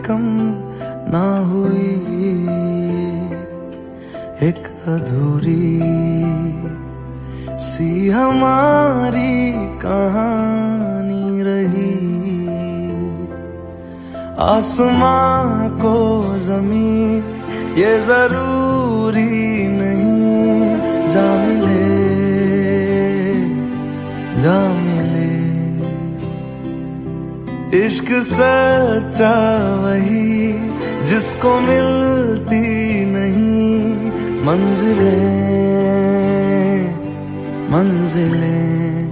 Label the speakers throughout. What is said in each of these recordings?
Speaker 1: कम ना हुई, एक अधूरी सी हमारी कहानी रही। आसमां को ज़मीं ये जरूरी नहीं, जा मिले जा मिले। इश्क सच्चा वही जिसको मिलती नहीं मंजिलें मंजिलें।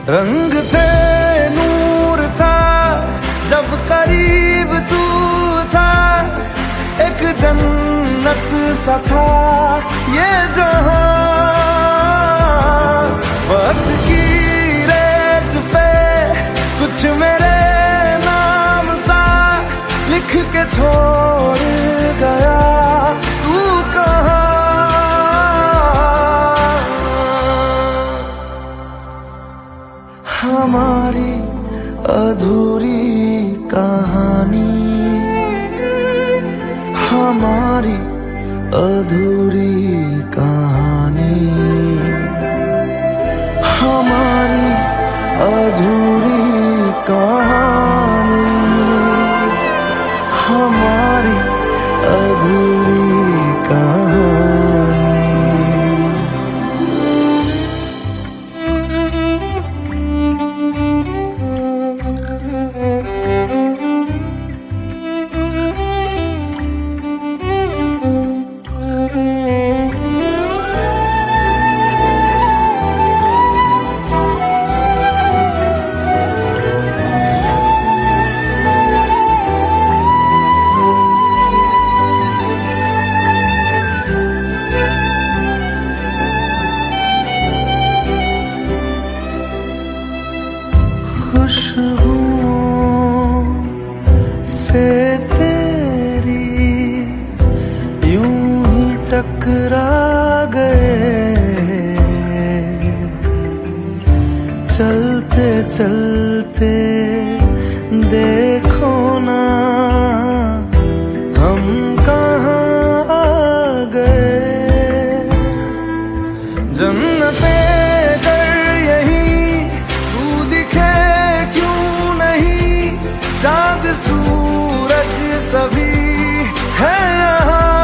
Speaker 1: रंग थे नूर था जब करीब तू था, एक जन्नत सा था ये जहां। वक्त की रेत पे कुछ मेरे नाम सा लिख के छोड़ गया, तू कहाँ? हमारी अधूरी कहानी, हमारी अधूरी कहानी, हमारी अधूरी कहानी, हमारी अधूरी कहानी। खुशबुओं से तेरी यूं ही टकरा गए, चलते चलते देखो ना हम कहाँ आ गए। जन्नते चाँद सूरज सभी है यहाँ,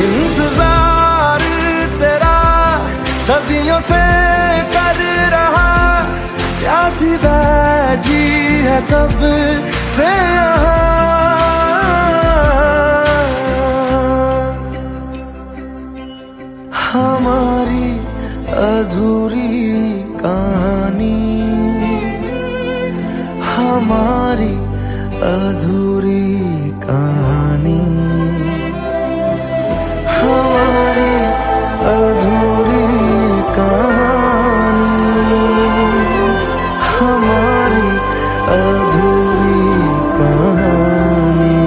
Speaker 1: इंतजार तेरा सदियों से कर रहा, प्यासी बैठी है कब से यहाँ। हमारी अधूरी कहानी, हमारी अधूरी कहानी, हमारी अधूरी कहानी, हमारी अधूरी कहानी।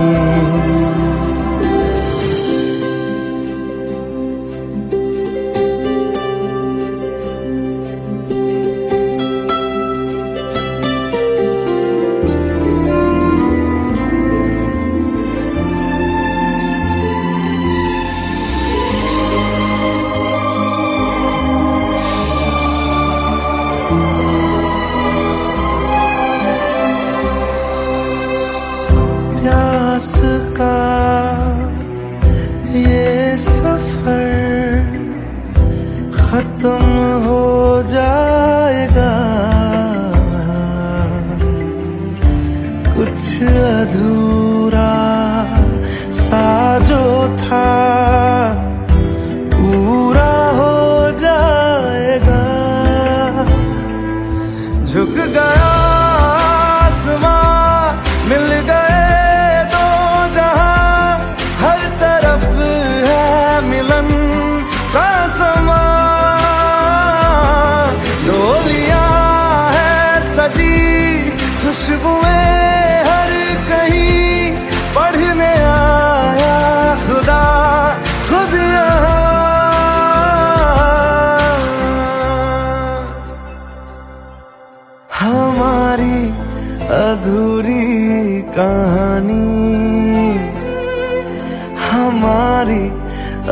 Speaker 1: प्यास का ये सफर खत्म हो जाएगा, कुछ अधूरा सा जो था पूरा हो जाएगा। झुक गया आसमां, मिल गए दो जहां, हर तरफ है मिलन का समा। डोलियां है सजी खुशबुएं हर कहीं, पढ़ने आया खुदा खुद यहाँ। हमारी अधूरी कहानी, हमारी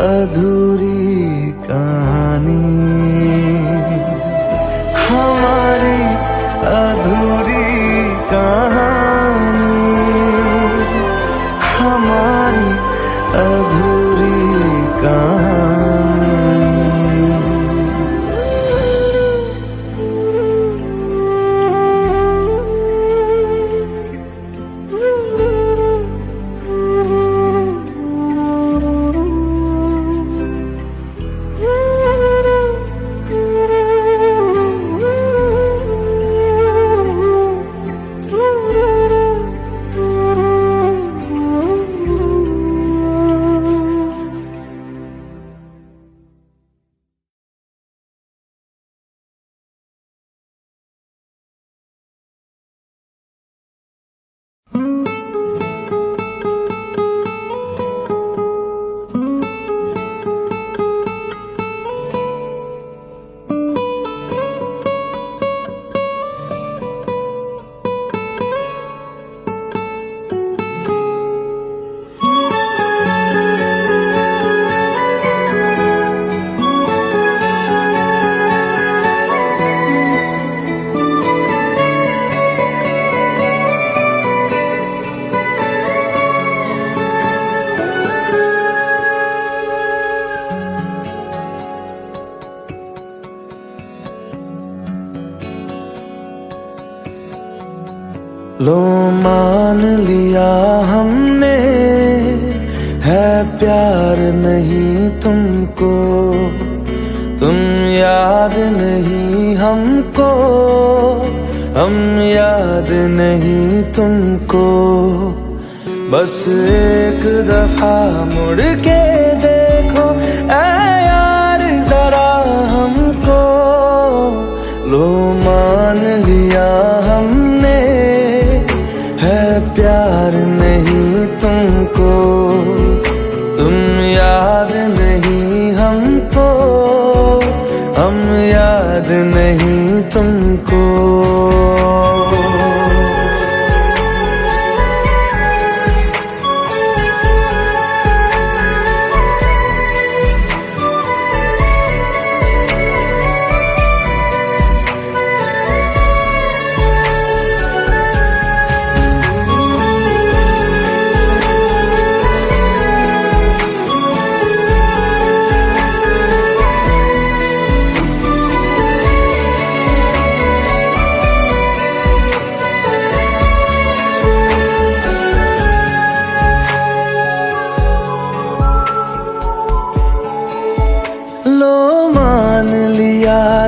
Speaker 1: अधूरी कहानी, हमारी अधूरी कहानी, हमारी अधूरी कहानी। लो मान लिया हमने है प्यार नहीं तुमको, तुम याद नहीं हमको, हम याद नहीं तुमको। बस एक दफा मुड़ के देखो ऐ यार जरा हमको। लो मान लिया हमने है प्यार नहीं तुमको, तुम याद नहीं हमको, हम याद नहीं तुमको।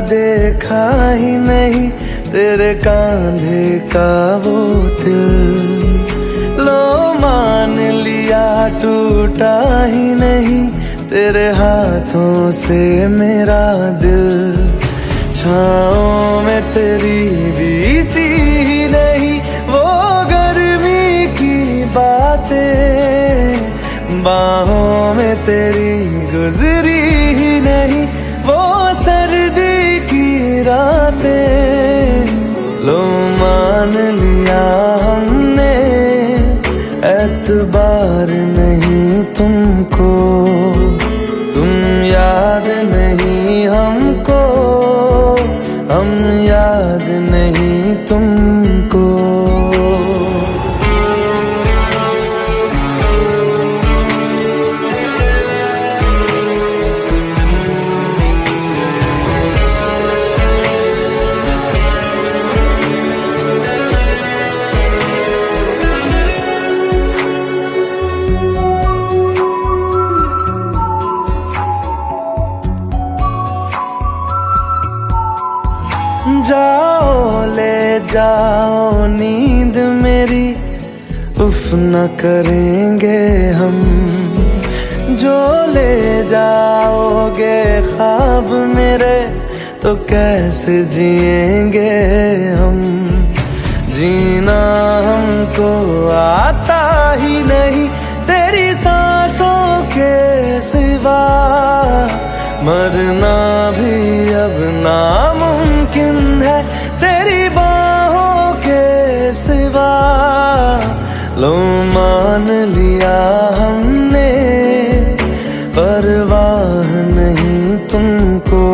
Speaker 1: देखा ही नहीं तेरे कांधे का वो दिल। लो मान लिया टूटा ही नहीं तेरे हाथों से मेरा दिल। छाँव में तेरी बीती ही नहीं वो गर्मी की बातें, बाहों में तेरी गुजरी ही नहीं वो सर्दी की रातें। लो मान लिया हमने एतबार नहीं तुमको, तुम याद नहीं हमको, हम याद नहीं तुमको। जाओ ले जाओ नींद मेरी, उफ न करेंगे हम। जो ले जाओगे ख्वाब मेरे तो कैसे जिएंगे हम। जीना हमको आता ही नहीं तेरी सांसों के सिवा, मरना भी अब नामुमकिन है तेरी बाहों के सिवा। सिवा, लो मान लिया हमने, परवाह नहीं तुमको,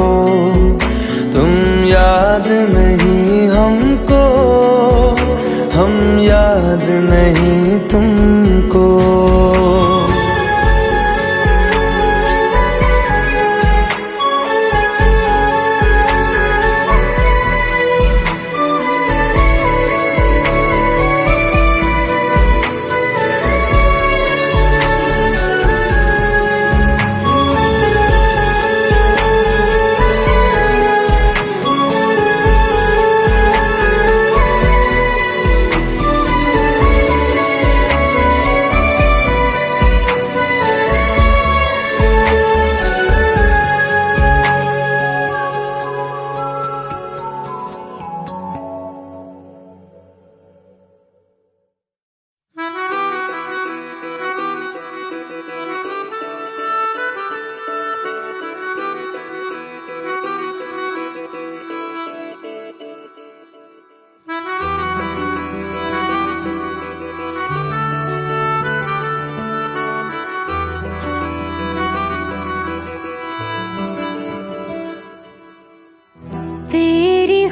Speaker 1: तुम याद नहीं हमको, हम याद नहीं तुमको।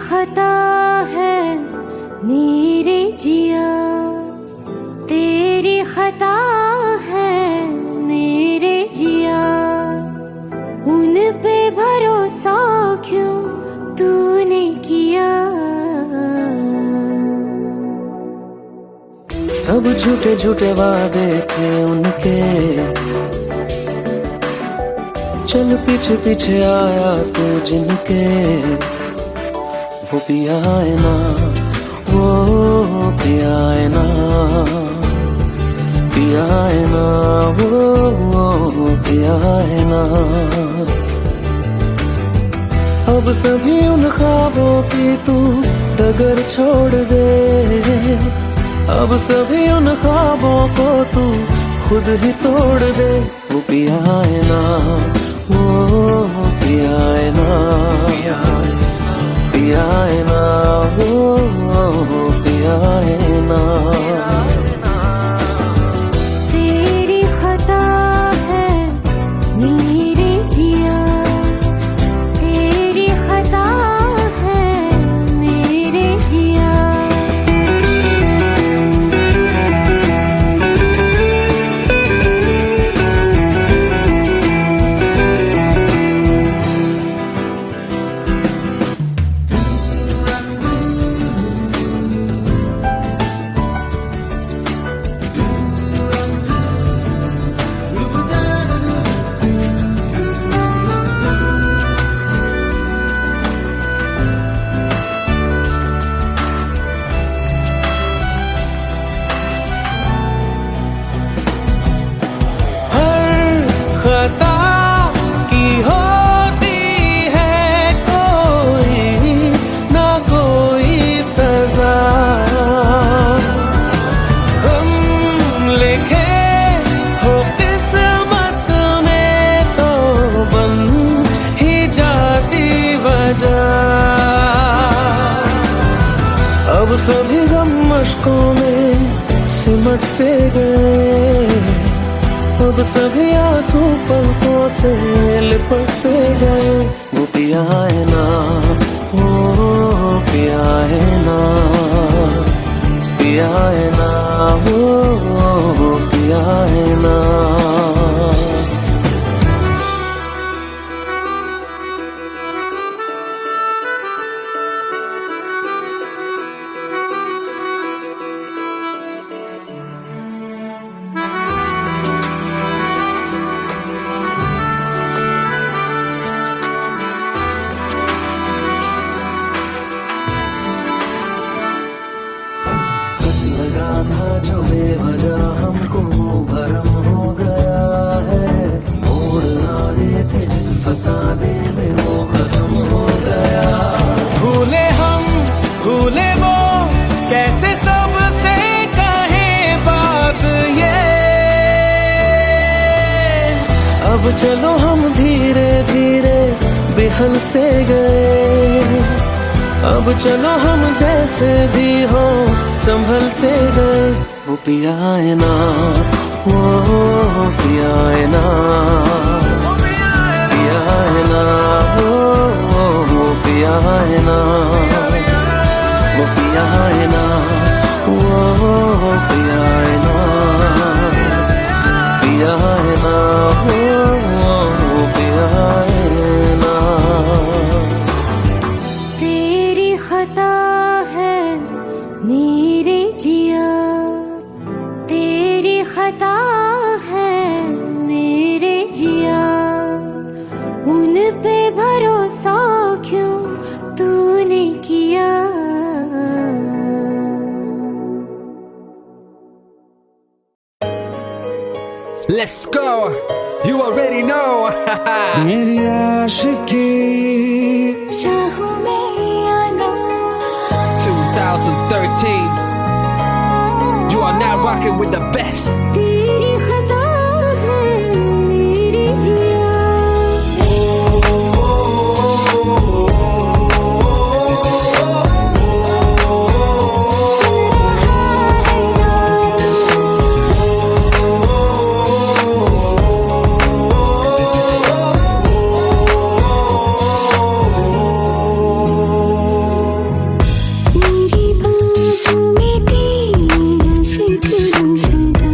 Speaker 2: खता है मेरे जिया, तेरी खता है मेरे जिया, उन पे भरोसा क्यों तूने किया।
Speaker 1: सब झूठे झूठे वादे थे उनके, चल पीछे पीछे आया तू जिनके, वो पिया है ना, वो पिया है ना, पिया है ना, वो पिया है ना। अब सभी उन ख्वाबों की तू डगर छोड़ दे, अब सभी उन ख्वाबों को तू खुद ही तोड़ दे। वो पिया है ना, वो पिया है ना, पिया है ना, वो पिया है ना।
Speaker 2: तेरी खता है मेरे जिया, तेरी खता है मेरे जिया।
Speaker 1: अब सभी गम मशकों में सिमट से गए, अब सभी आंसू पलकों से लिपट से गए। वो पिया है ना, वो पिया है ना, पिया है ना, वो पिया है ना। लगा था जो बेवजह हमको भरम हो गया है, मोड़ आए थे जिस फसाने में वो खत्म हो गया। भूले हम भूले वो, कैसे सबसे कहें बात ये। अब चलो हम धीरे धीरे बेहल से गए, अब चलो हम जैसे भी हो संभल से गए। वो पिया है ना, वो पिया है ना, पिया है ना, वो पिया है ना, वो पिया है ना, वो पिया है ना, पिया है ना, वो पिया है ना।
Speaker 2: तेरी खता है मेरे जिया, तेरी खता है मेरे जिया, उन पे भरोसा क्यों तूने किया।
Speaker 3: Let's go, you already know.
Speaker 1: मेरी आशिकी
Speaker 2: चाहूं मैं या ना,
Speaker 3: 2013, you are now rocking with the best.
Speaker 2: तेरी खता है मेरे जिया। मेरी बाहों में तेरा जिक्र सदा,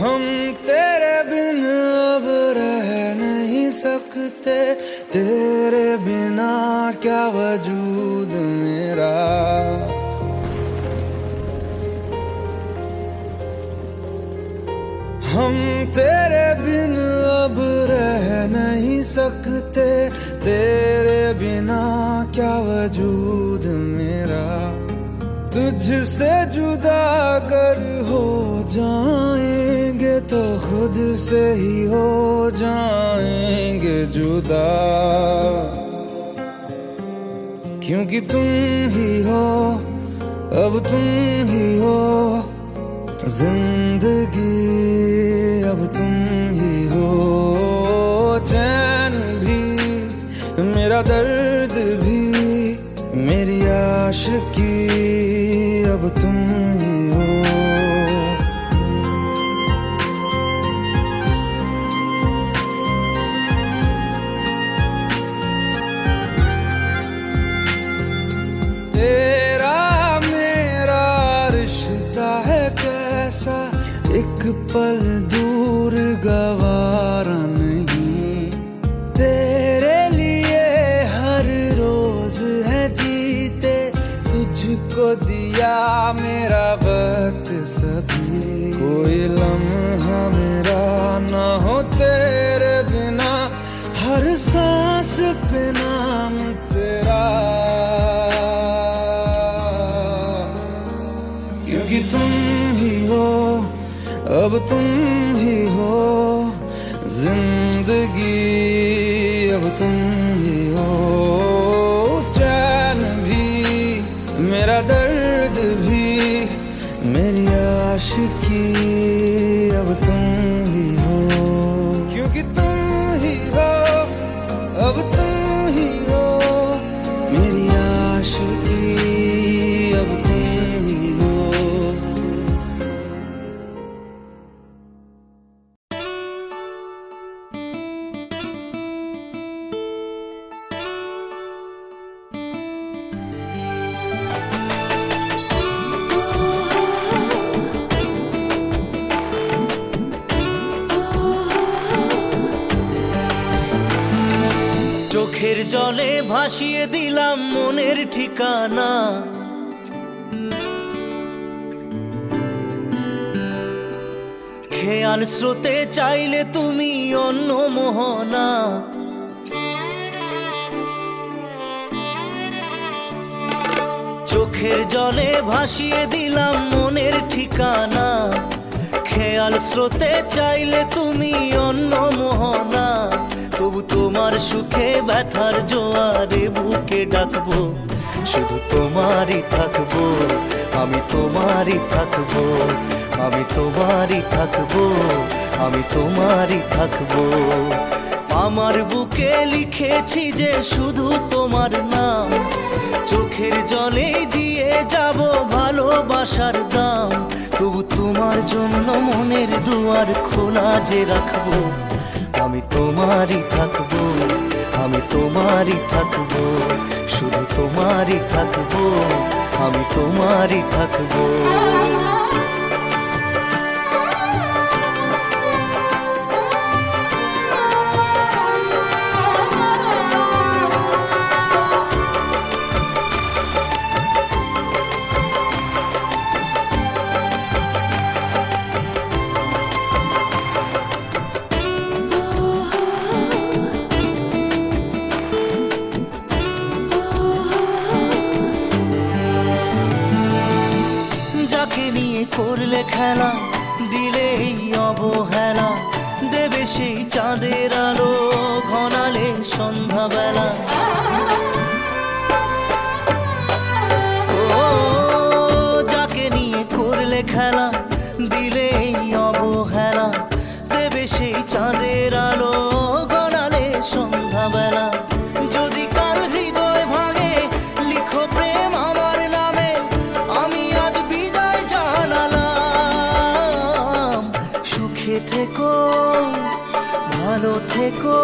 Speaker 1: हम तेरे बिन अब रह नहीं सकते, तेरे बिना क्या वजूद मेरा। हम तेरे बिन अब रह नहीं सकते, तेरे बिना क्या वजूद मेरा। तुझसे जुदा अगर हो जाएंगे तो खुद से ही हो जाएंगे जुदा, क्योंकि तुम ही हो, अब तुम ही हो जिंदगी, अब तुम ही हो। चैन भी मेरा दर्द भी मेरी आशिकी, अब तुम ही हो। तेरा मेरा रिश्ता है कैसा, एक पल दूर गवारा नहीं। तेरे लिए हर रोज है जीते, तुझको दिया मेरा वक्त सभी। कोई लम्हा मेरा ना हो तेरे बिना, हर सांस पे नाम तेरा, क्योंकि तुम ही हो, अब तुम ही हो जिंदगी, अब तुम ही हो। चैन भी मेरा दर्द भी मेरी आशिकी, अब तुम ही हो, क्योंकि तुम ही हो, अब तुम ही हो मेरी आशिकी, अब तुम ही हो।
Speaker 4: চোখের জলে ভাসিয়ে দিলাম মনের ঠিকানা, খেয়াল স্রোতে চাইলে তুমি অন্য মোহনা। চোখের জলে ভাসিয়ে দিলাম মনের ঠিকানা, খেয়াল স্রোতে চাইলে তুমি অন্য মোহনা। তবু তোমার সুখে ব্যথার জোয়ারে বুকে ডাকবো, শুধু তোমারই থাকবো, আমি তোমারই থাকবো, আমি তোমারই থাকবো, আমি তোমারই থাকবো। আমার বুকে লিখেছি যে শুধু তোমার নাম, চোখের জলে দিয়ে যাব ভালোবাসার দাম। তবু তোমার জন্য মনের দুয়ার খোলা যে রাখবো, আমি তোমারই থাকবো, আমি তোমারই থাকবো, শুধু তোমারই থাকবো, আমি তোমারই থাকবো। করলে খেলা দিলে এই অবহেলা, দেবে সেই চাঁদের আলো ঘনালে সন্ধ্যাবেলা। ও যাকে নিয়ে করলে খেলা দিলে এই অবহেলা, দেবে সেই চাঁদের আলো ঘনালে সন্ধ্যাবেলা। যদি কাল হৃদয় ভাঙে লিখো প্রেম আমার নামে, আমি আজ বিদায় জানালাম। সুখে থেকো ভালো থেকো,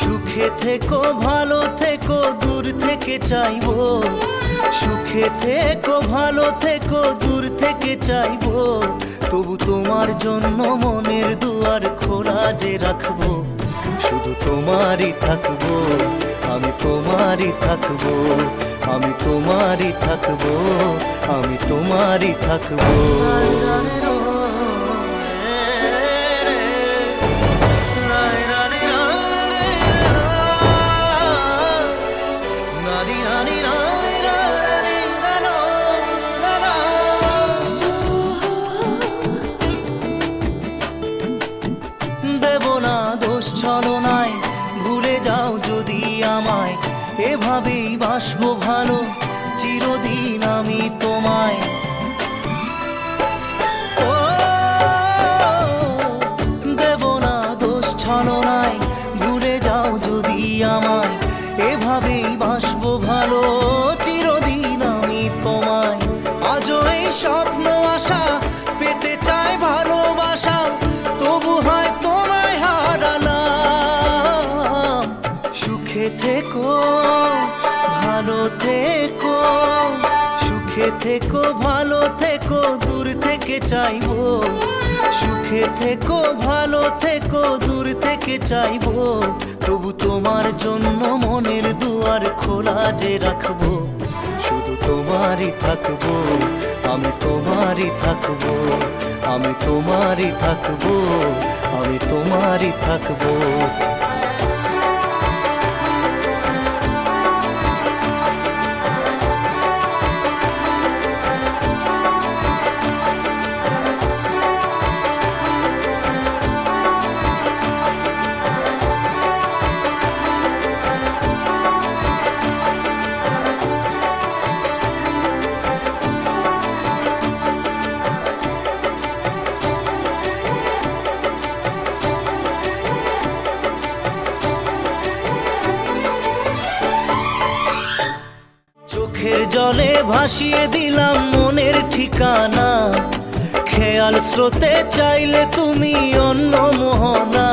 Speaker 4: সুখে থেকো ভালো থেকো, দূর থেকে চাইবো। সুখে থেকো ভালো থেকো, দূর থেকে চাইবো তবু তোমার জন্য মনের দুয়ার খোলা যে রাখবো, শুধু তোমারই থাকবো, আমি তোমারই থাকবো, আমি তোমারই থাকবো, আমি তোমারই থাকবো। দেব না দোষ ছলনায়, ভুলে যাও যদি আমায়, এভাবেই বাসবো ভালো চিরদিন আমি তোমায়। ও দেব না দোষ ছলনায়, ভুলে যাও যদি আমায়, এভাবেই বাসবো ভালো চিরদিন আমি তোমায়। আজও এই স্বপ্ন আশা পেতে চাই ভালোবাসা, তবু হয় তোমায় হারালাম। সুখে থেকো ভালো থেকো, সুখে থেকো ভালো থেকো, দূর থেকে চাইবো। সুখে থেকো ভালো থেকো, দূর থেকে চাইবো, তবু তোমার জন্য মনের দুয়ার খোলা যে রাখবো, শুধু তোমারই থাকবো, আমি তোমারই থাকবো, আমি তোমারই থাকবো, আমি তোমারই থাকবো। চোখের জলে ভাসিয়ে দিলাম মনের ঠিকানা, খেয়াল স্রোতে চাইলে তুমি অন্য মোহনা,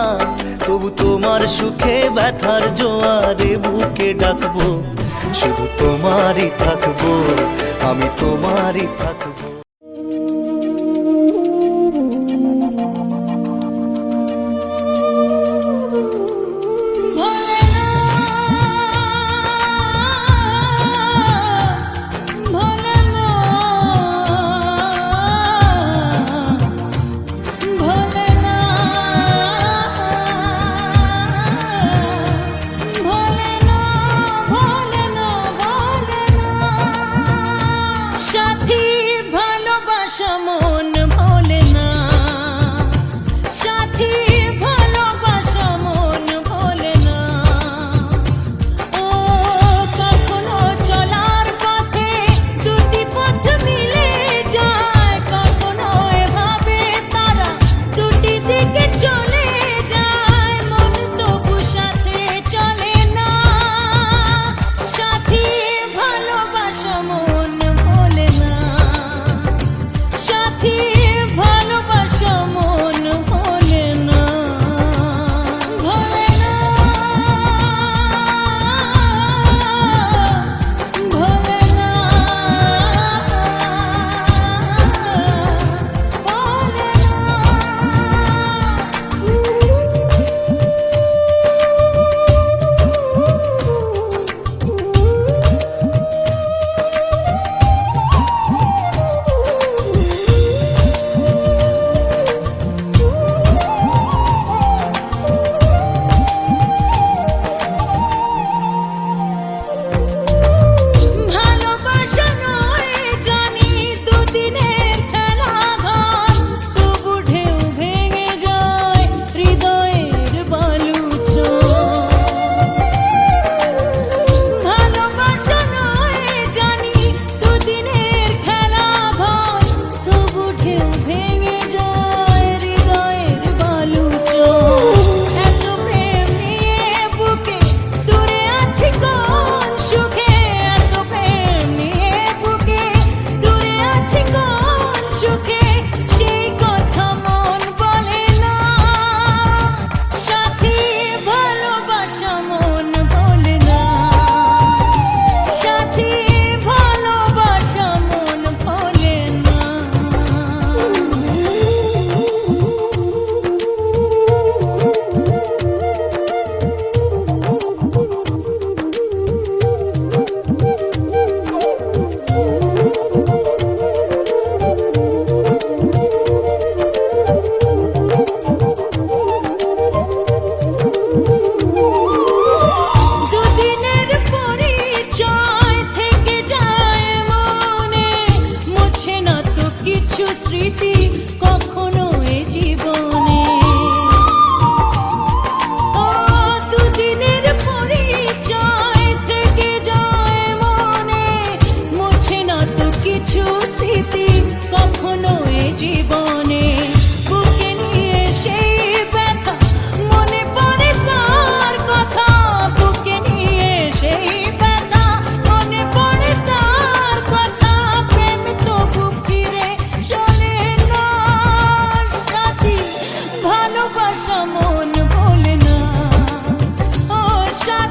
Speaker 4: তবু তোমার সুখে ব্যথার জোয়ারে বুকে ডাকবো, শুধু তোমারই থাকবো, আমি তোমারই থাকবো।
Speaker 2: সাথী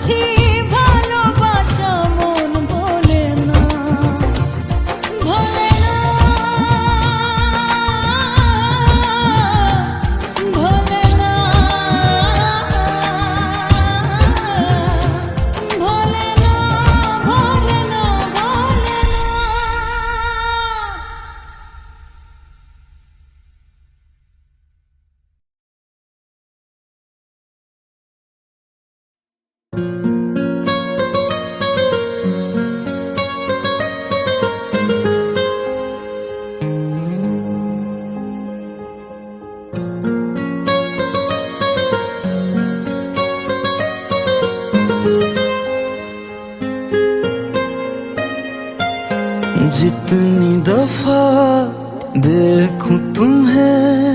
Speaker 5: সাথী ভালোবাসা মন ভোলে না, ভোলে না, ভোলে না, ভোলে না, ভোলে না, ভোলে না।
Speaker 1: जितनी दफा देखूं तुम्हें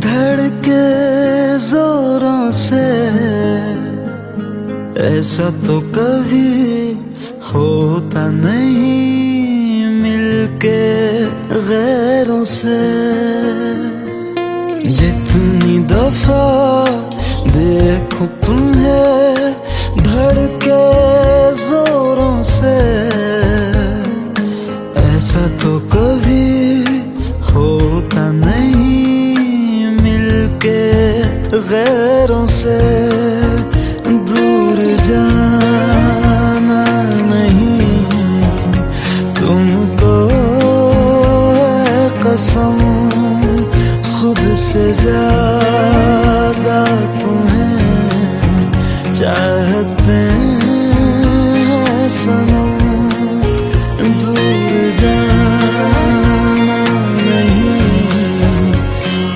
Speaker 1: धड़के जोरों से, ऐसा तो कभी होता नहीं मिलके गैरों से। जितनी दफा देखूं तुम्हें धड़के जोरों से, ऐसा तो कभी होता नहीं मिलके गैरों से। दूर जाना नहीं तुमको है कसम, खुद से ज्यादा तुम्हें चाहते हैं सनम। दूर जाना नहीं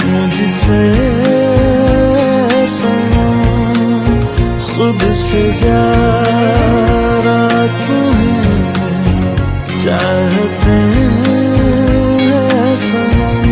Speaker 1: मुझसे सनम, खुद से ज्यादा तुम्हें चाहते हैं सनम।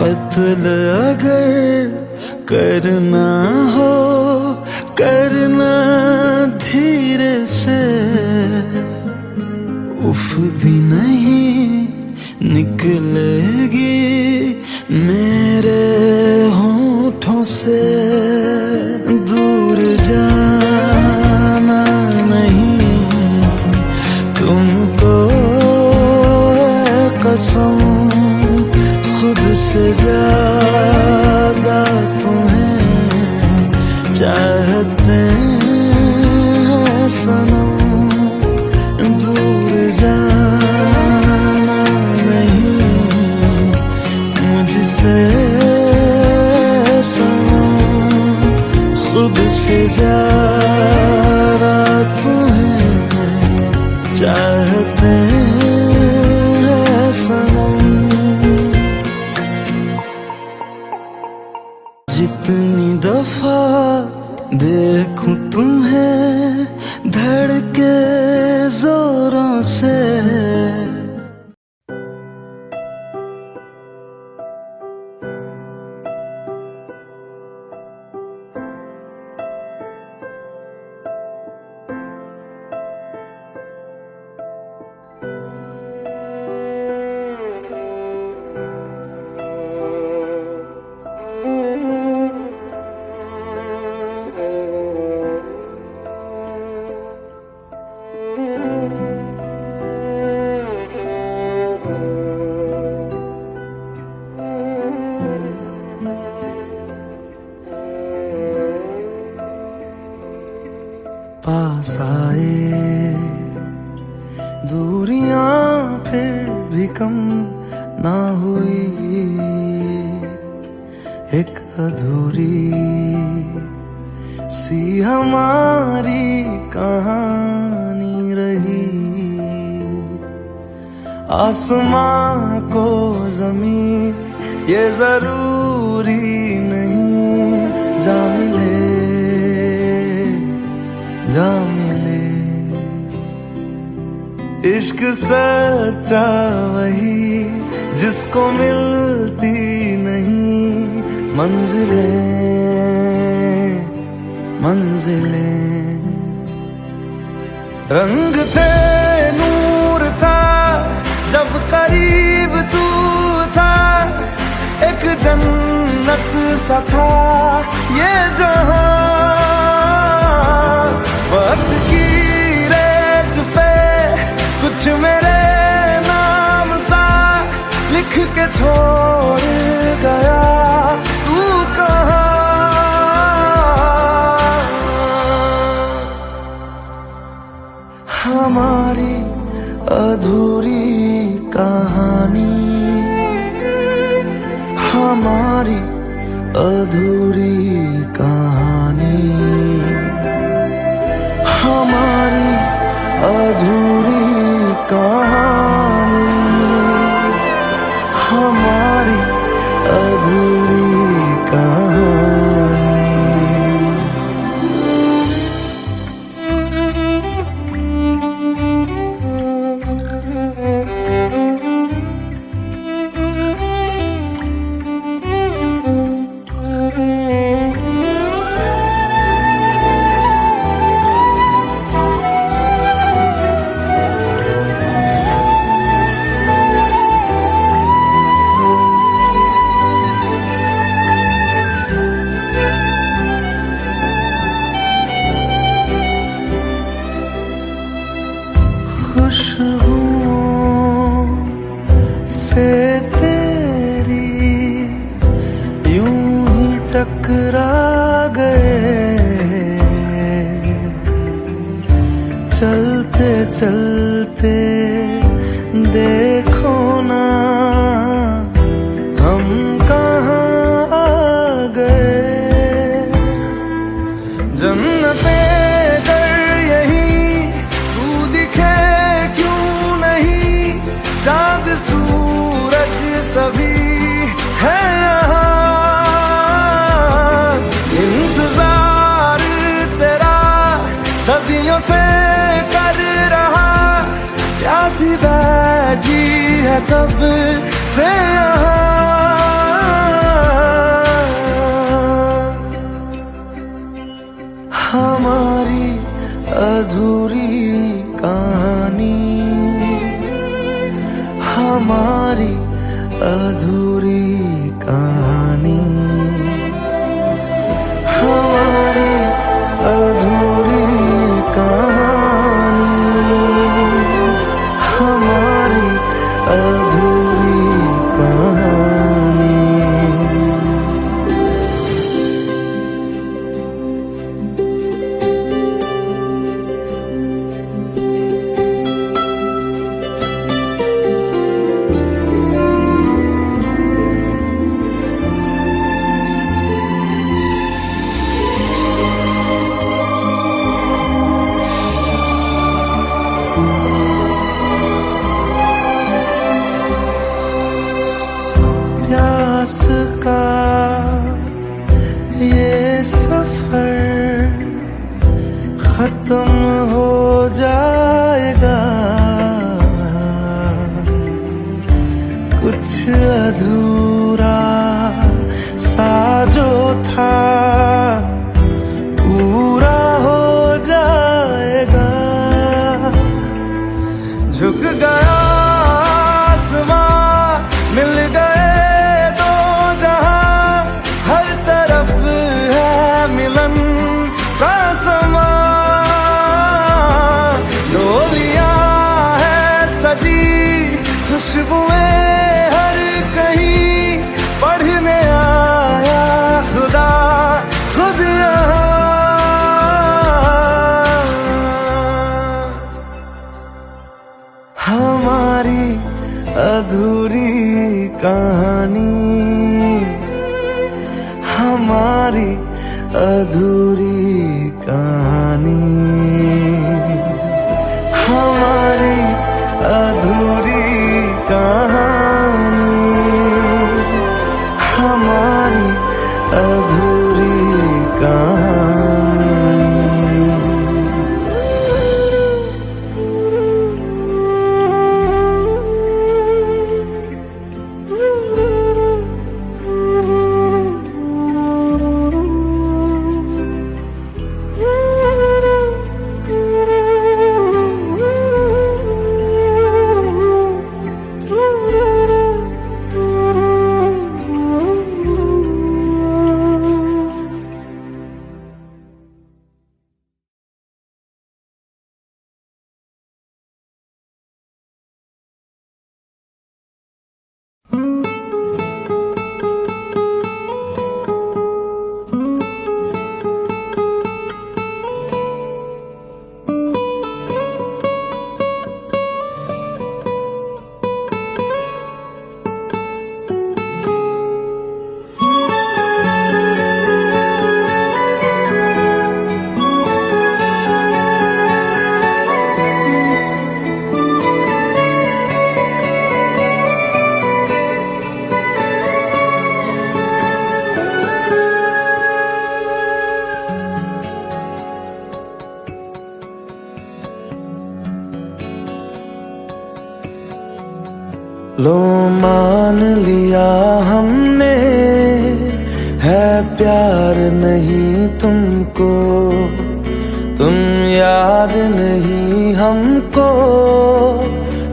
Speaker 1: कत्ल अगर करना हो करना धीरे से, उफ भी नहीं निकलेगी मेरे होठों से। दूर जाना नहीं तुमको है कसम, खुद से ज्यादा तुम्हें चाहते हैं सनम। दूर जाना नहीं मुझसे सनम, खुद से ज्यादा तुम्हें चाहते हैं सनम। जितनी दफा देखूं तुम्हें धड़के जोरों से, पास आए दूरियां फिर भी कम ना हुई, एक अधूरी सी हमारी कहानी रही। आसमां को जमीन ये जरूरी नहीं, जा मिले जा मिले। इश्क सच्चा वही जिसको मिलती नहीं मंजिलें मंजिलें। रंग थे नूर था जब करीब तू था, एक जन्नत सा था ये जहां। वक्त की रेत पे कुछ मेरे नाम सा लिख के छोड़ गया तू कहाँ। हमारी अधूरी कहानी, हमारी अधूरी कहानी, हमारी अधूरी कहानी, हमारी अधूरी कहानी। खुशबुओं से तेरी यूं ही टकरा गए, चलते चलते देखो ना हम कहाँ आ गए। जन्नते चाँद सूरज सभी है यहाँ, इंतजार तेरा सदियों से कर रहा, प्यासी बैठी है कब से यहाँ। हमारी अधूरी कहानी, हमारी अधूरी कहानी, हमारी अधूरी कहानी, हमारी अधूरी कहानी। प्यास का ये सफर खत्म हो जाएगा, कुछ अधूरा सा जो था पूरा हो जाएगा। झुक गया आसमां मिल गए दो जहां, हर तरफ है मिलन का समा। डोलियां है सजी खुशबुएं हर कहीं, पढ़ने आया खुदा खुद यहाँ। हमारी अधूरी कहानी, हमारी अधूरी कहानी, हमारी अधूरी लो मान लिया हमने, है प्यार नहीं तुमको, तुम याद नहीं हमको,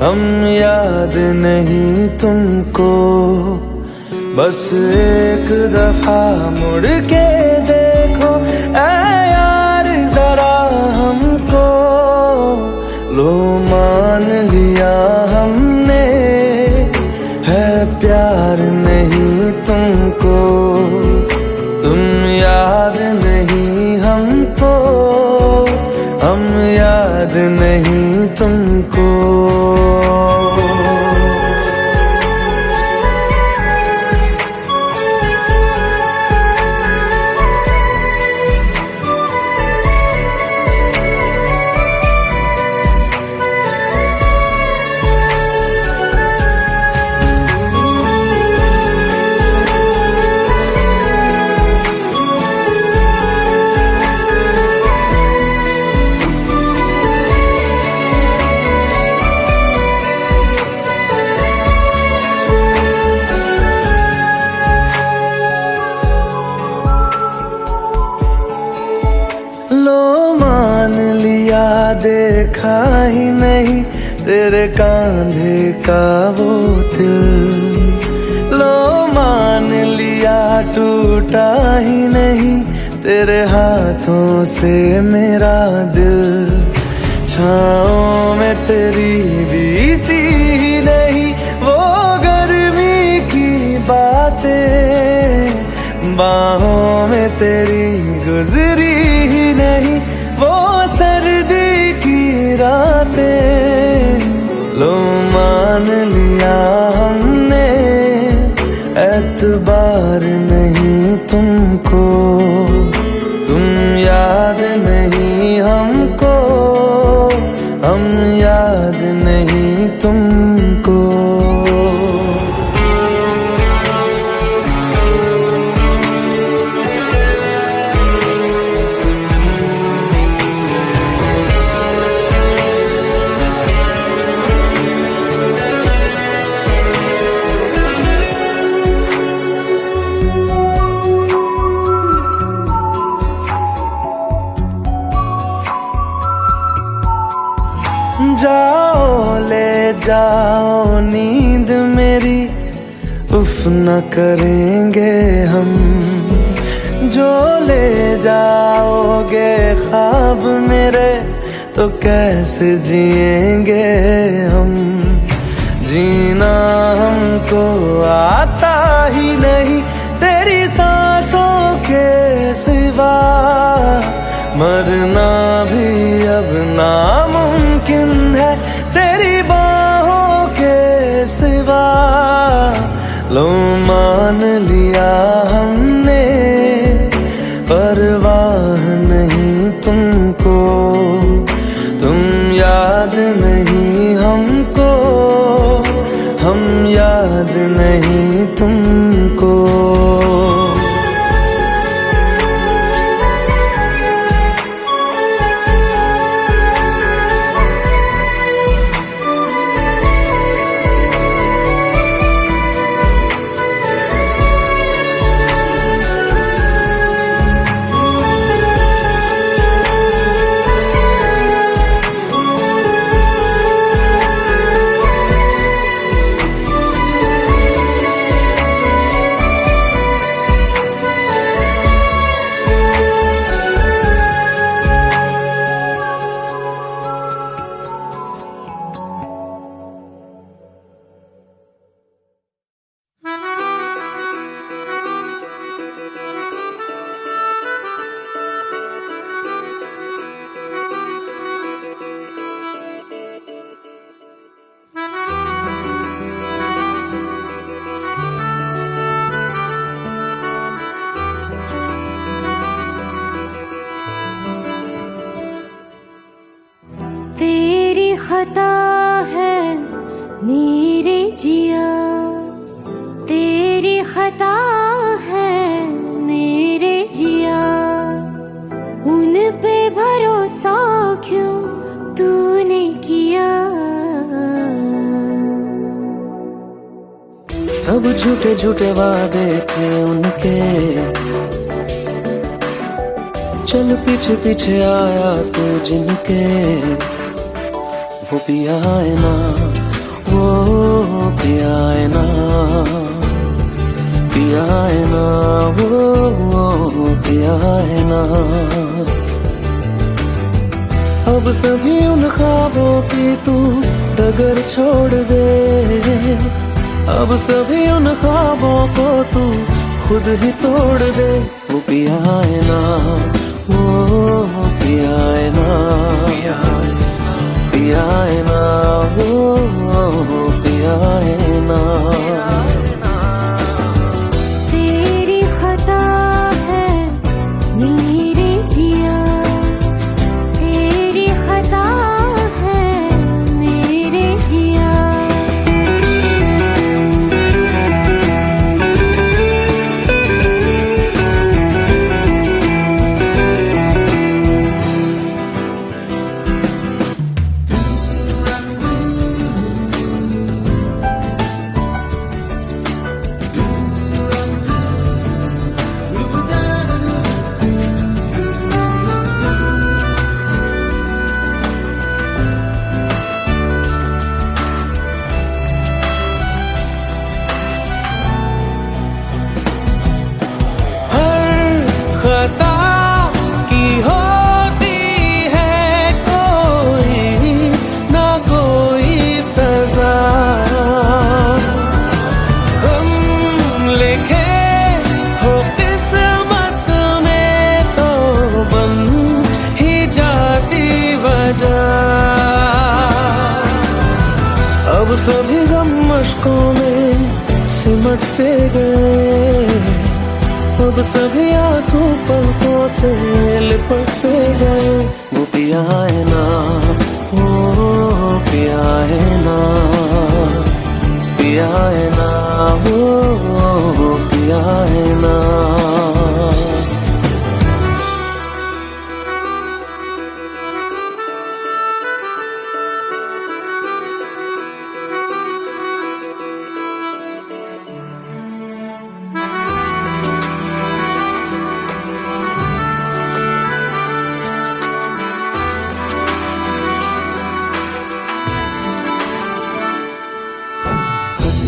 Speaker 1: हम याद नहीं तुमको। बस एक दफा मुड़ के देखो ऐ यार जरा हमको, लो मान लिया हमने, है प्यार नहीं तुमको, तुम याद नहीं हमको, हम याद नहीं तुमको। लो मान लिया देखा ही नहीं तेरे कांधे का वो दिल, लो मान लिया टूटा ही नहीं तेरे हाथों से मेरा दिल। छाँव में तेरी बीती ही नहीं वो गर्मी की बातें, बाहों में तेरी गुजरी ही नहीं वो सर्दी की रातें। लो मान लिया हमने, एतबार नहीं तुमको, तुम याद नहीं हमको, हम याद नहीं तुमको। जाओ ले जाओ नींद मेरी, उफ न करेंगे हम, जो ले जाओगे ख्वाब मेरे तो कैसे जिएंगे हम। जीना हमको आता ही नहीं तेरी सांसों के सिवा, मरना भी अब नामुमकिन है तेरी बाहों के सिवा। लो मान लिया हमने, परवाह नहीं तुमको, तुम याद नहीं हमको, हम याद नहीं तुमको।
Speaker 2: खता है मेरे जिया, तेरी खता है मेरे जिया, उन पे भरोसा क्यों तूने किया।
Speaker 1: सब झूठे झूठे वादे थे उनके, चल पीछे पीछे आया तू जिनके, वो पिया है ना, वो पिया है ना, पिया है ना, वो पिया है ना। अब सभी उन ख्वाबों की तू डगर छोड़ दे, अब सभी उन ख्वाबों को तू खुद ही तोड़ दे। वो पिया है ना, वो पिया है ना, पिया है ना, वो पिया है ना।
Speaker 2: तेरी खता है मेरे जिया, तेरी खता है मेरे जिया।
Speaker 1: खता की होती है कोई ना कोई सजा, हम लिखे हो किस्मत में तो बन ही जाती वजह। अब सभी गम मशकों में सिमट से गए, अब सभी आंसू पलकों से लिपट से गए। वो पिया है ना, वो पिया है ना, पिया है ना, वो पिया है ना।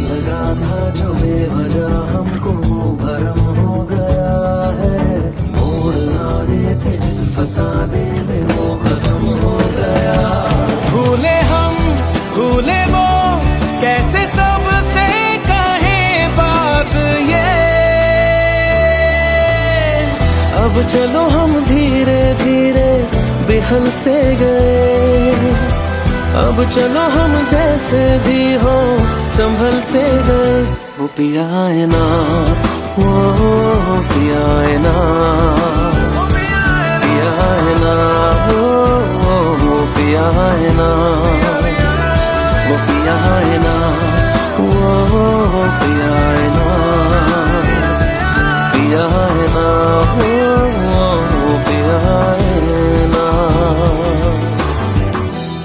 Speaker 1: लगा था जो बेवजह हमको वो भरम हो गया है, मोड़ आने थे जिस फसाने में वो खत्म हो गया। भूले हम भूले वो कैसे सबसे कहे बात ये, अब चलो हम धीरे धीरे बेहल से गए, अब चलो हम जैसे भी हो संभल से गए। वो पिया है ना, वो पिया है ना, पिया है ना, वो पिया है ना, वो पिया है ना, वो पिया है ना, पिया है ना, वो पिया है ना।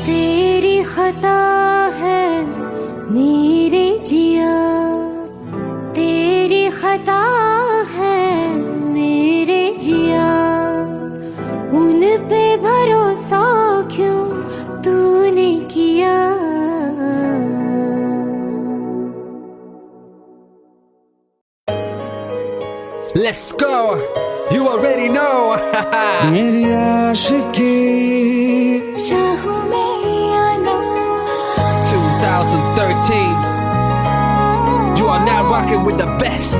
Speaker 2: तेरी खता है मेरे जिया, तेरी खता है मेरे जिया। उन पे भरोसा क्यों तूने किया।
Speaker 3: Let's go. You already know.
Speaker 1: मेरी आशिकी
Speaker 2: चाहूं मैं या ना,
Speaker 3: 2013. You are now rocking with the best.